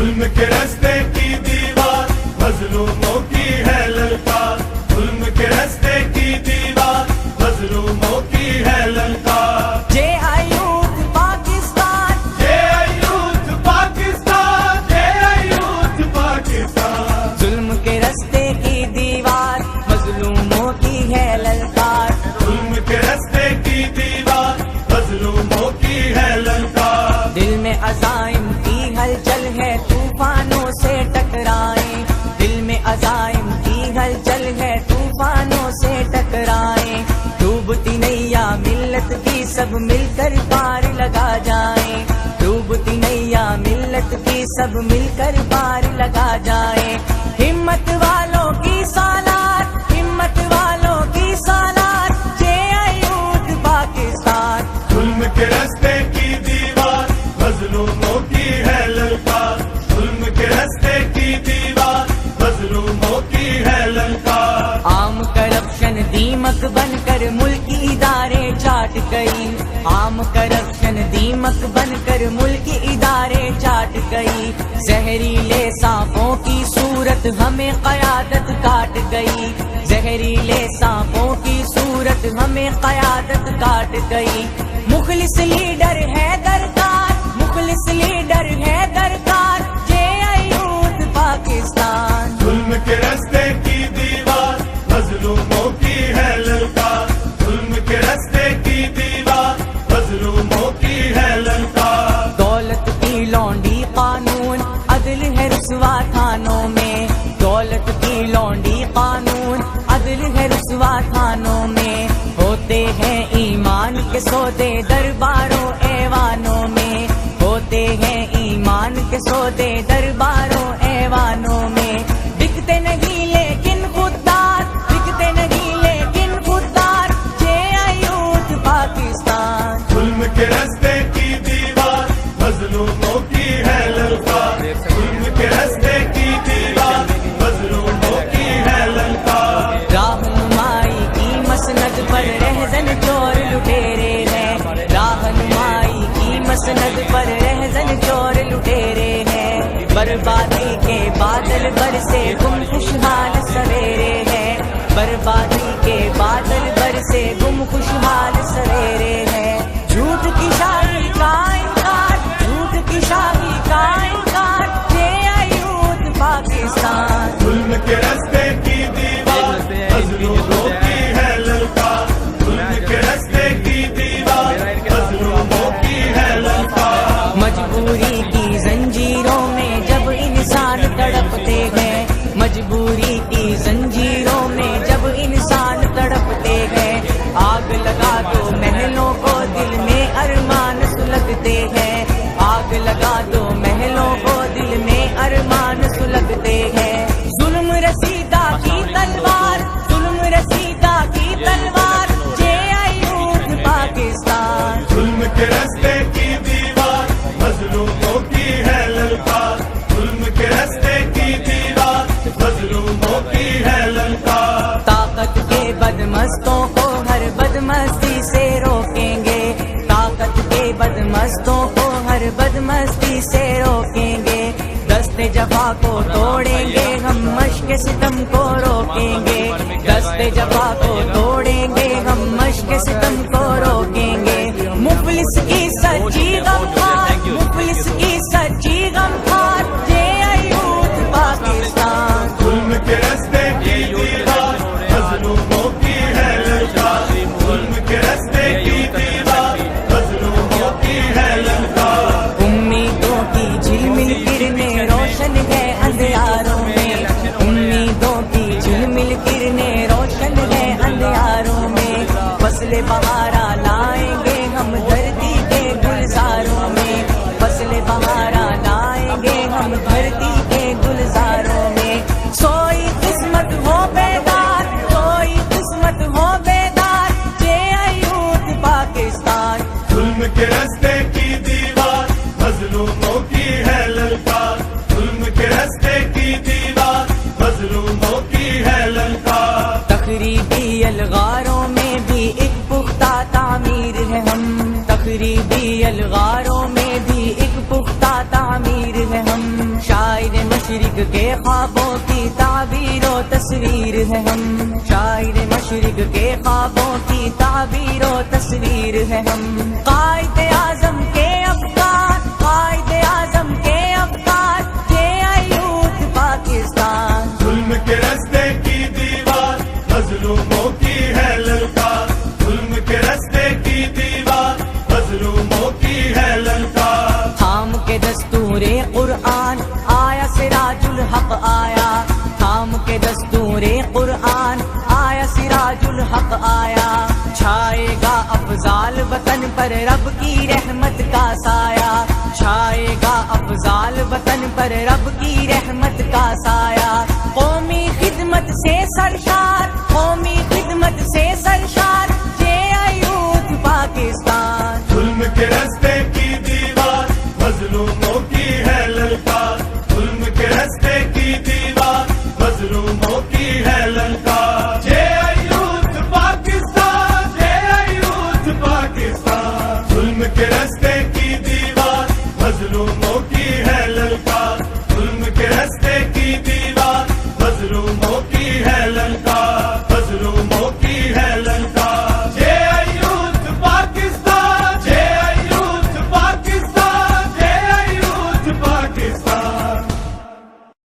ظلم کے رستے کی دیوار مظلوموں کی ہے للکار، ظلم کے رستے کی دیوار مظلوموں کی ہے للکار۔ جے آئی یوتھ پاکستان، جے آئی یوتھ پاکستان، جے آئی یوتھ پاکستان۔ ظلم کے رستے کی دیوار مظلوموں کی ہے للکار، ظلم کے رستے کی دیوار مظلوموں کی ہے للکار۔ دل میں عزائم کی ہلچل ہے طوفانوں سے ٹکرائیں، دل میں عزائم کی ہلچل ہے طوفانوں سے ٹکرائیں، ڈوبتی نیا ملت کی سب مل کر پار لگا جائیں، ڈوبتی نیا ملت کی سب مل کر پار لگا جائیں۔ ہمت والوں کی سالات، ہمت والوں کی سالات، جے آئی یوتھ پاکستان۔ ظلم کے رستے کی دیوار مظلوموں کی ہے للکار، ظلم کے رستے کی دیوار مظلوموں کی ہے للکار۔ عام کرپشن دیمک بن کر ملکی ادارے چاٹ گئی، عام کرپشن دیمک بن کر ملکی ادارے چاٹ گئی، زہریلے سانپوں کی صورت ہمیں قیادت کاٹ گئی، زہریلے سانپوں کی صورت ہمیں قیادت کاٹ گئی۔ مخلص لیڈر ہے درکار، مخلص لیڈر ہے درکار، جے آئی یوتھ پاکستان۔ ظلم کے رستے کی دیوار مظلوموں کی ہے للکار، ظلم کے رستے کی دیوار مظلوموں کی ہے للکار۔ دولت کی لونڈی قانون، عدل ہے رسوا تھانوں میں، دولت کی لونڈی قانون، عدل ہے رسوا تھانوں میں، ہوتے ہیں ایمان کے سودے درباروں ایوانوں میں، ہوتے ہیں ایمان کے سودے درباروں ایوانوں میں، بکتے نہیں لیکن خوددار، بکتے نہیں لیکن خوددار، جے آئی یوتھ پاکستان۔ ظلم کے رستے کی دیوار مظلوموں کی ہے للکار، ظلم کے رستے کی دیوار مظلوموں کی ہے للکار۔ راہنمائی کی مسند پر رہزن چور لٹیرے ہیں، راہنمائی کی مسند پر رہزن چور لٹیرے ہیں، بربادی کے بادل برسے گم خوشحال سویرے ہیں، بربادی کے بادل برسے گم خوشحال سویرے ہیں۔ جھوٹ کی شاہی کا انکار، جھوٹ کی شاہی کا انکار، جے آئی یوتھ پاکستان۔ ظلم کے رستے کی دیوار مظلوموں کی ہے للکار، ظلم کے رستے کی دیوار مظلوموں کی ہے للکار۔ مجبوری کی زنجیروں میں جب انسان تڑپتے ہیں، مجبوری کی زنجیروں میں جب انسان تڑپتے ہیں، آگ لگا دو محلوں کو دل میں ارمان سلگتے ہیں، آگ لگا دو محلوں کو دل میں ارمان سلگتے ہیں۔ ظلم رسیدہ کی تلوار، ظلم رسیدہ کی تلوار، جے آئی یوتھ پاکستان۔ ظلم کے رستے کی دیوار مظلوموں کی ہے للکار، ظلم کے رستے کی دیوار مظلوموں کی ہے للکار۔ طاقت کے بدمستوں کو ہر بدمستی سے روکیں گے، طاقت کے بدمستوں کو ہر بدمستی سے روکیں گے، دست جفا کو توڑیں گے ہم، مشق ستم کو روکیں گے، دست جفا کو توڑیں گے ہم، مشق ستم کو روکیں گے۔ مفلس کی سچی غمخوار، مفلس کی سچی غمخوار، جے آئی یوتھ پاکستان۔ ظلم کے رستے کی دیوار مظلوموں کی ہے للکار، ظلم کے رستے کی دیوار مظلوموں کی ہے للکار۔ امیدوں کی جھلمل کرنیں روشن ہے اندھیاروں میں، امیدوں کی جھلمل کرنیں روشن ہے اندھیاروں میں، فصل بہارا لائیں گے ہم دھرتی کے گلزاروں میں، فصل بہارا لائیں گے ہم دھرتی کے گلزاروں میں۔ سوئی قسمت ہو بیدار، کوئی قسمت ہو بیدار، جے آئی یوتھ پاکستان۔ ظلم کے رستے کی دیوار مظلوموں کی ہے للکار، ظلم کے رستے کی دیوار مظلوموں کی ہے للکار۔ تخریبی الغاروں میں بھی ایک پختہ تعمیر ہے ہم، تخریبی الغاروں میں بھی ایک پختہ تعمیر ہے ہم، مشرق کے خوابوں کی تعبیر و تصویر ہے ہم، شاعر مشرق کے خوابوں کی تعبیر و تصویر ہے ہم، قائد اعظم کے افکار، قائد اعظم کے افکار، یہ ایوت پاکستان۔ ظلم کے رستے کی دیوار مظلوموں کی ہے للکار، ظلم کے رستے کی دیوار مظلوموں کی ہے للکار۔ تھام کے دستور قرآن آیا سراج الحق آیا، تھام کے دستور قرآن آیا سراج الحق آیا، چھائے گا افضال وطن پر رب کی رحمت کا سایہ، چھائے گا افضال وطن پر رب کی رحمت کا سایہ، قومی خدمت سے سرشار